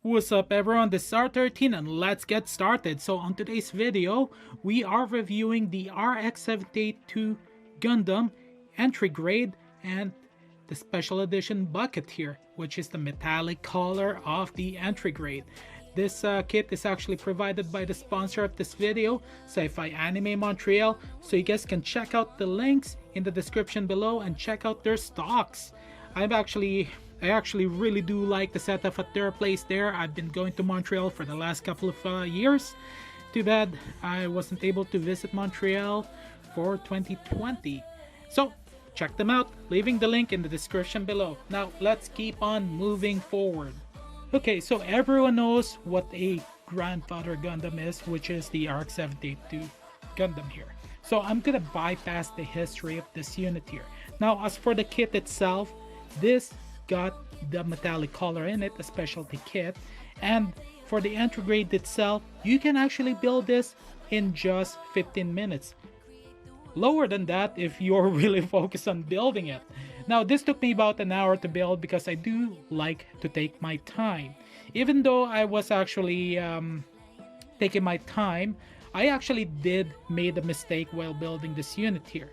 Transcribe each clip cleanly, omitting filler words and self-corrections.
What's up everyone, this is R13 and let's get started. So on today's video, we are reviewing the RX-78-2 Gundam entry grade and the special edition bucket here, which is the metallic color of the entry grade. This kit is actually provided by the sponsor of this video, Sci-Fi Anime Montreal, so you guys can check out the links in the description below and check out their stocks. I actually really do like the setup at their place there. I've been going to Montreal for the last couple of years. Too bad I wasn't able to visit Montreal for 2020. So check them out, leaving the link in the description below. Now let's keep on moving forward. Okay, so everyone knows what a grandfather Gundam is, which is the RX-78-2 Gundam here. So I'm gonna bypass the history of this unit here. Now as for the kit itself, this got the metallic color in it, a specialty kit, and for the entry grade itself, you can actually build this in just 15 minutes. Lower than that if you're really focused on building it. Now this took me about an hour to build because I do like to take my time. Even though I was actually taking my time, I actually did made a mistake while building this unit here.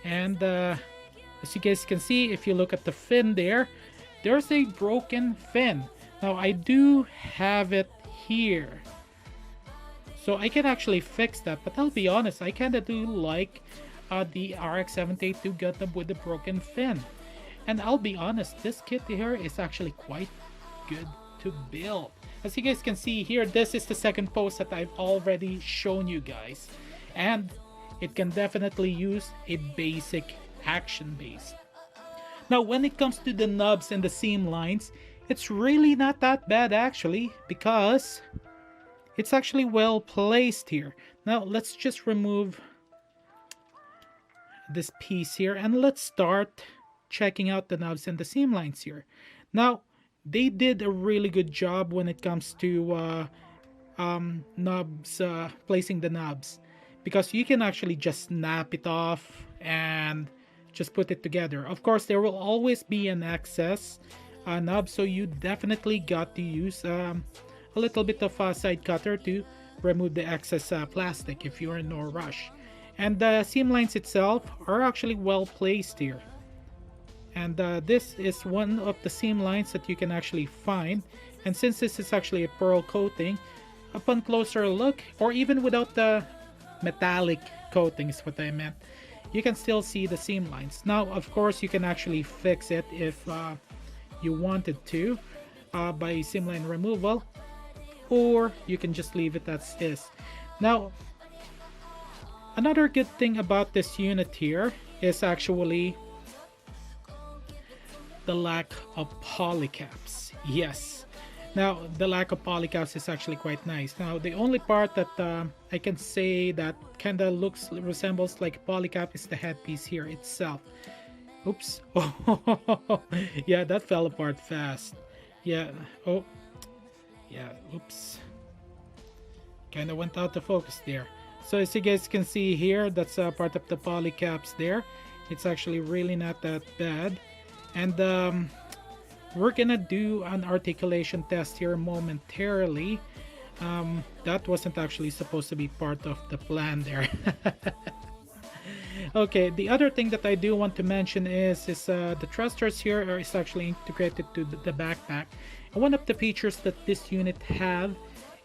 And as you guys can see, if you look at the fin there, there's a broken fin. Now I do have it here, so I can actually fix that, but I'll be honest, I kinda do like the RX-78-2 Gundam with the broken fin. And I'll be honest, this kit here is actually quite good to build. As you guys can see here, this is the second post that I've already shown you guys, and it can definitely use a basic action base. Now when it comes to the nubs and the seam lines, it's really not that bad actually, because it's actually well placed here. Now let's just remove this piece here and let's start checking out the nubs and the seam lines here. Now they did a really good job when it comes to nubs, placing the nubs, because you can actually just snap it off and just put it together. Of course there will always be an excess nub, so you definitely got to use a little bit of a side cutter to remove the excess plastic if you're in no rush. And the seam lines itself are actually well placed here, and this is one of the seam lines that you can actually find. And since this is actually a pearl coating, upon closer look, or even without the metallic coating is what I meant, you can still see the seam lines. Now of course you can actually fix it if you wanted to by seam line removal, or you can just leave it as is. Now another good thing about this unit here is actually the lack of polycaps. Yes, now the lack of polycaps is actually quite nice. Now the only part that I can say that kinda resembles like a polycap is the headpiece here itself. Oops. Oh yeah, that fell apart fast. Yeah. Oh yeah, oops, kinda went out of focus there. So as you guys can see here, that's part of the polycaps there. It's actually really not that bad. And we're gonna do an articulation test here momentarily. That wasn't actually supposed to be part of the plan there. Okay, the other thing that I do want to mention is the thrusters here is actually integrated to the backpack. And one of the features that this unit have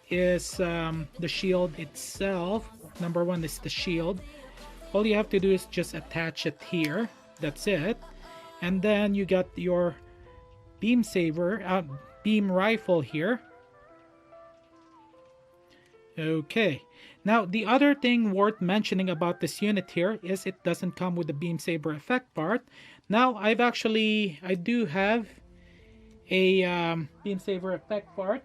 is the shield itself. Number one is the shield. All you have to do is just attach it here. That's it. And then you got your beam rifle here. Okay, now the other thing worth mentioning about this unit here is it doesn't come with the beam saber effect part. Now I do have a beam saber effect part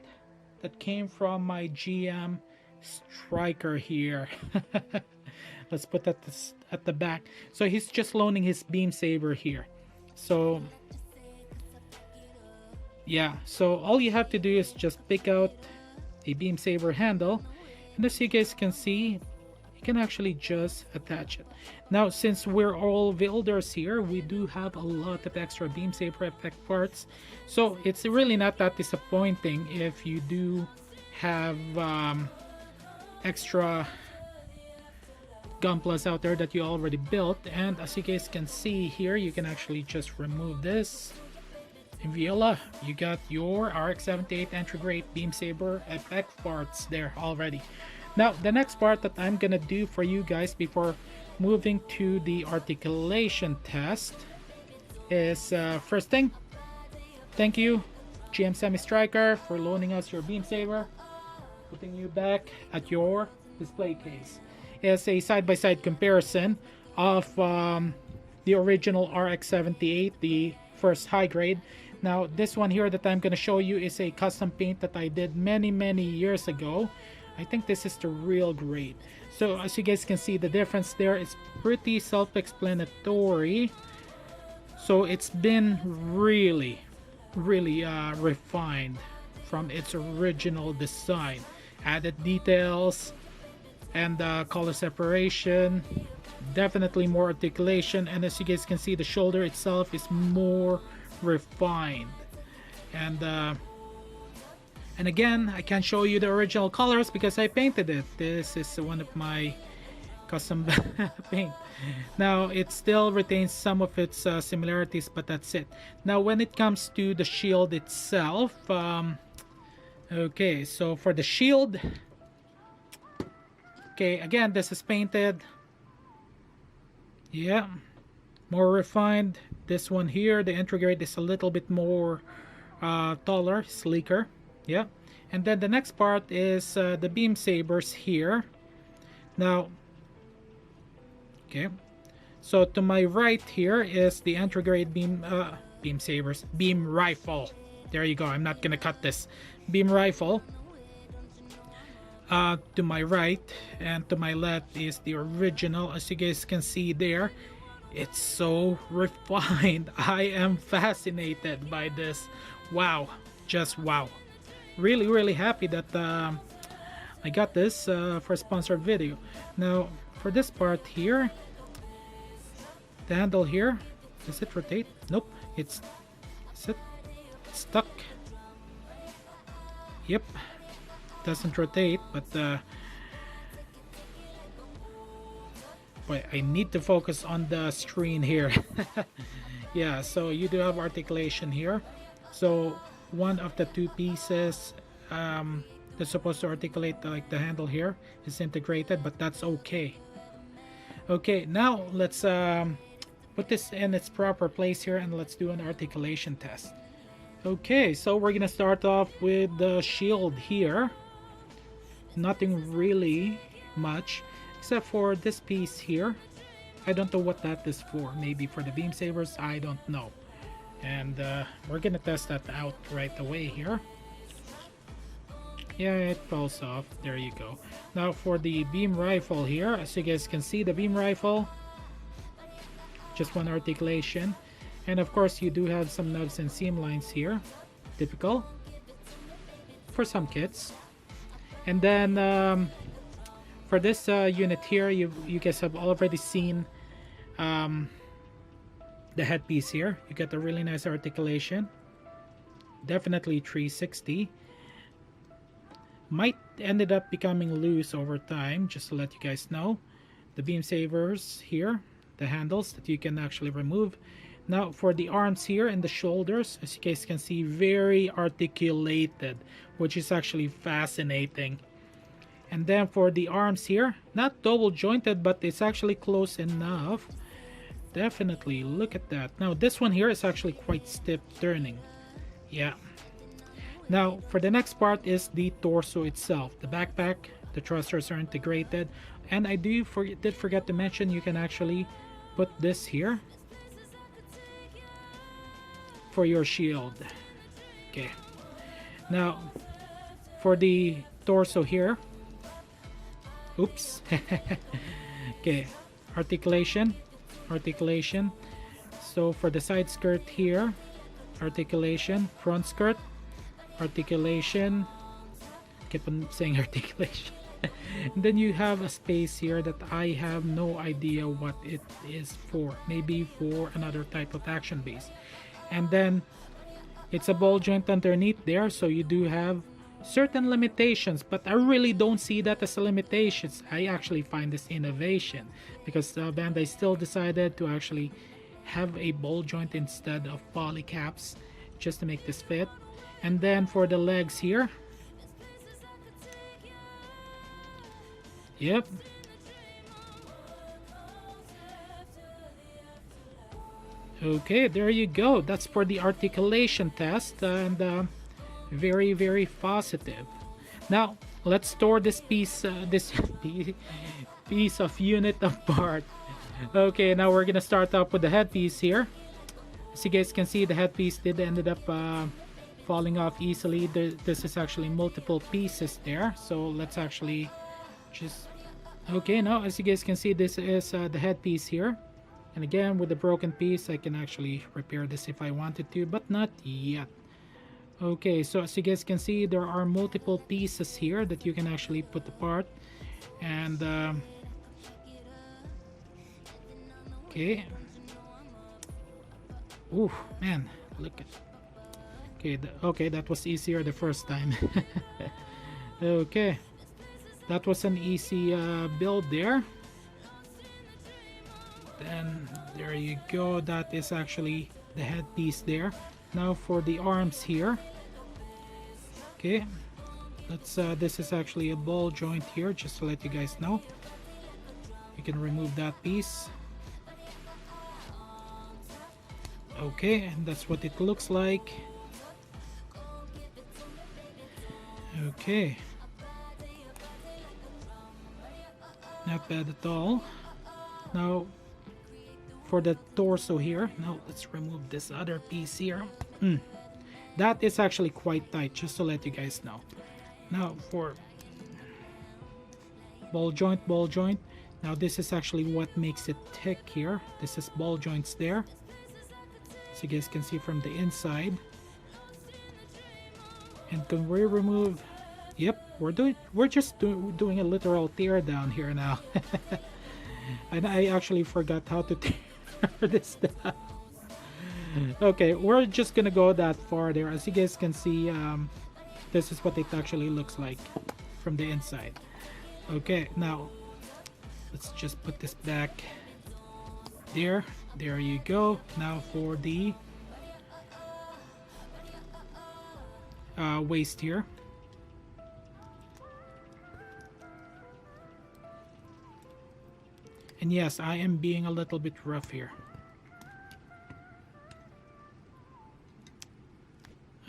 that came from my GM Striker here. Let's put that at the back. So he's just loaning his beam saber here. So yeah, so all you have to do is just pick out a beam saber handle, and as you guys can see, you can actually just attach it. Now, since we're all builders here, we do have a lot of extra beam saber effect parts, so it's really not that disappointing if you do have extra Gunplas out there that you already built. And as you guys can see here, you can actually just remove this, and voila, you got your RX-78 entry grade beam saber effect parts there already. Now the next part that I'm gonna do for you guys before moving to the articulation test is first thing, thank you GM Semi Striker for loaning us your beam saber, putting you back at your display case. Is a side-by-side comparison of the original RX-78, the first high grade. Now this one here that I'm going to show you is a custom paint that I did many years ago. I think this is the real grade. So as you guys can see, the difference there is pretty self-explanatory. So it's been really refined from its original design. Added details and color separation, definitely more articulation, and as you guys can see, the shoulder itself is more refined. And again, I can't show you the original colors because I painted it. This is one of my custom paint. Now it still retains some of its similarities, but that's it. Now when it comes to the shield itself, okay, so for the shield, okay, again, this is painted. Yeah, more refined. This one here, the entry grade, is a little bit more taller, sleeker. Yeah, and then the next part is the beam sabers here. Now, okay, so to my right here is the entry grade beam sabers, beam rifle. There you go. I'm not gonna cut this. Beam rifle. To my right and to my left is the original. As you guys can see there, it's so refined. I am fascinated by this. Wow, just wow. Really happy that I got this for a sponsored video. Now for this part here, the handle here, does it rotate? Nope, is it stuck? Yep, doesn't rotate, but wait, I need to focus on the screen here. Yeah, so you do have articulation here. So one of the two pieces that's supposed to articulate like the handle here is integrated, but that's okay. Okay, now let's put this in its proper place here and let's do an articulation test. Okay, so we're gonna start off with the shield here. Nothing really much except for this piece here. I don't know what that is for. Maybe for the beam sabers, I don't know. And we're gonna test that out right away here. Yeah, it falls off. There you go. Now for the beam rifle here, as you guys can see, the beam rifle, just one articulation. And of course you do have some nubs and seam lines here, typical for some kits. And then for this unit here, you guys have already seen the headpiece here. You get a really nice articulation, definitely 360. Might ended up becoming loose over time, just to let you guys know. The beam sabers here, the handles that you can actually remove. Now for the arms here and the shoulders, as you guys can see, very articulated, which is actually fascinating. And then for the arms here, not double jointed, but it's actually close enough. Definitely, look at that. Now this one here is actually quite stiff turning. Yeah. Now for the next part is the torso itself. The backpack, the thrusters are integrated. And I did forget to mention, you can actually put this here for your shield. Okay, now for the torso here, oops. Okay, articulation. So for the side skirt here, articulation. Front skirt, articulation. Keep on saying articulation. And then you have a space here that I have no idea what it is for. Maybe for another type of action base. And then it's a ball joint underneath there, so you do have certain limitations, but I really don't see that as a limitation. I actually find this innovation because Bandai still decided to actually have a ball joint instead of poly caps just to make this fit. And then for the legs here, yep, okay, there you go. That's for the articulation test, and very, very positive. Now let's store this piece piece of unit apart. Okay, now we're gonna start up with the headpiece here. As you guys can see, the headpiece did ended up falling off easily. This is actually multiple pieces there, so let's actually just, okay, now as you guys can see, this is the headpiece here. And again, with the broken piece, I can actually repair this if I wanted to, but not yet. Okay, so as you guys can see, there are multiple pieces here that you can actually put apart. And okay. Ooh, man, look at. Okay, okay, that was easier the first time. Okay, that was an easy build there. Then there you go. That is actually the headpiece there. Now for the arms here. Okay, let's this is actually a ball joint here, just to let you guys know. You can remove that piece. Okay, and that's what it looks like. Okay, not bad at all. Now for the torso here, now let's remove this other piece here. That is actually quite tight, just to let you guys know. Now for ball joint, now this is actually what makes it thick here. This is ball joints there, so you guys can see from the inside. And can we remove, yep, we're just doing a literal tear down here now. And I actually forgot how to tear this down. Okay, we're just gonna go that far there. As you guys can see, this is what it actually looks like from the inside. Okay, now let's just put this back there. There you go. Now for the waist here. And yes, I am being a little bit rough here.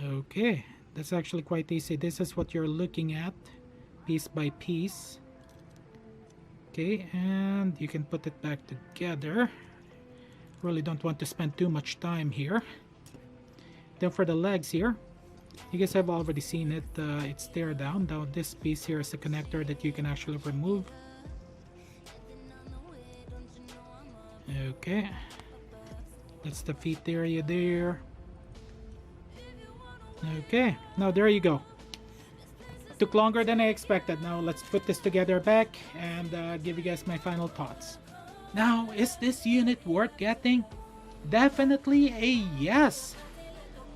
Okay, that's actually quite easy. This is what you're looking at, piece by piece. Okay, and you can put it back together. Really don't want to spend too much time here. Then for the legs here, you guys have already seen it. It's tear down. Now this piece here is a connector that you can actually remove. Okay, that's the feet area there. Okay, now there you go. Took longer than I expected. Now let's put this together back and give you guys my final thoughts. Now, is this unit worth getting? Definitely a yes.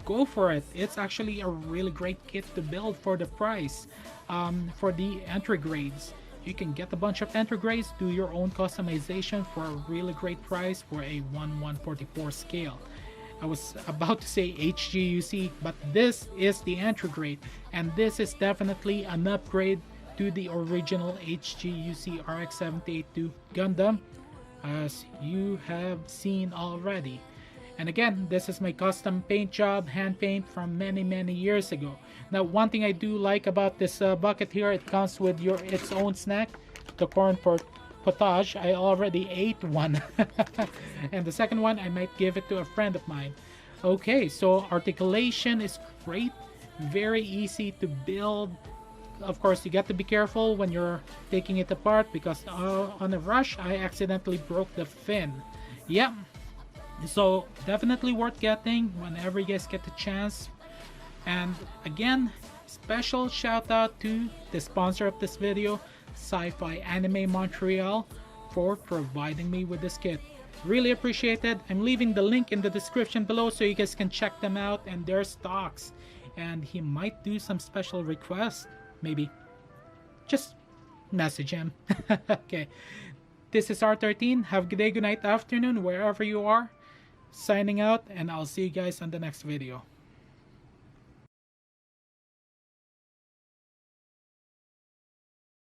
Go for it. It's actually a really great kit to build for the price. For the entry grades, you can get a bunch of entry grades, do your own customization for a really great price for a 1/144 scale. I was about to say HGUC, but this is the entry grade, and this is definitely an upgrade to the original HGUC RX-78-2 Gundam, as you have seen already. And again, this is my custom paint job, hand paint from many years ago. Now, one thing I do like about this bucket here, it comes with its own snack, the corn potage. I already ate one. And the second one, I might give it to a friend of mine. Okay, so articulation is great, very easy to build. Of course, you got to be careful when you're taking it apart, because on a rush, I accidentally broke the fin. Yep. So definitely worth getting whenever you guys get the chance. And again, special shout out to the sponsor of this video, Sci-Fi Anime Montreal for providing me with this kit. Really appreciate it. I'm leaving the link in the description below so you guys can check them out and their stocks. And he might do some special requests. Maybe. Just message him. Okay. This is R13. Have a good day, good night, afternoon, wherever you are. Signing out, and I'll see you guys on the next video.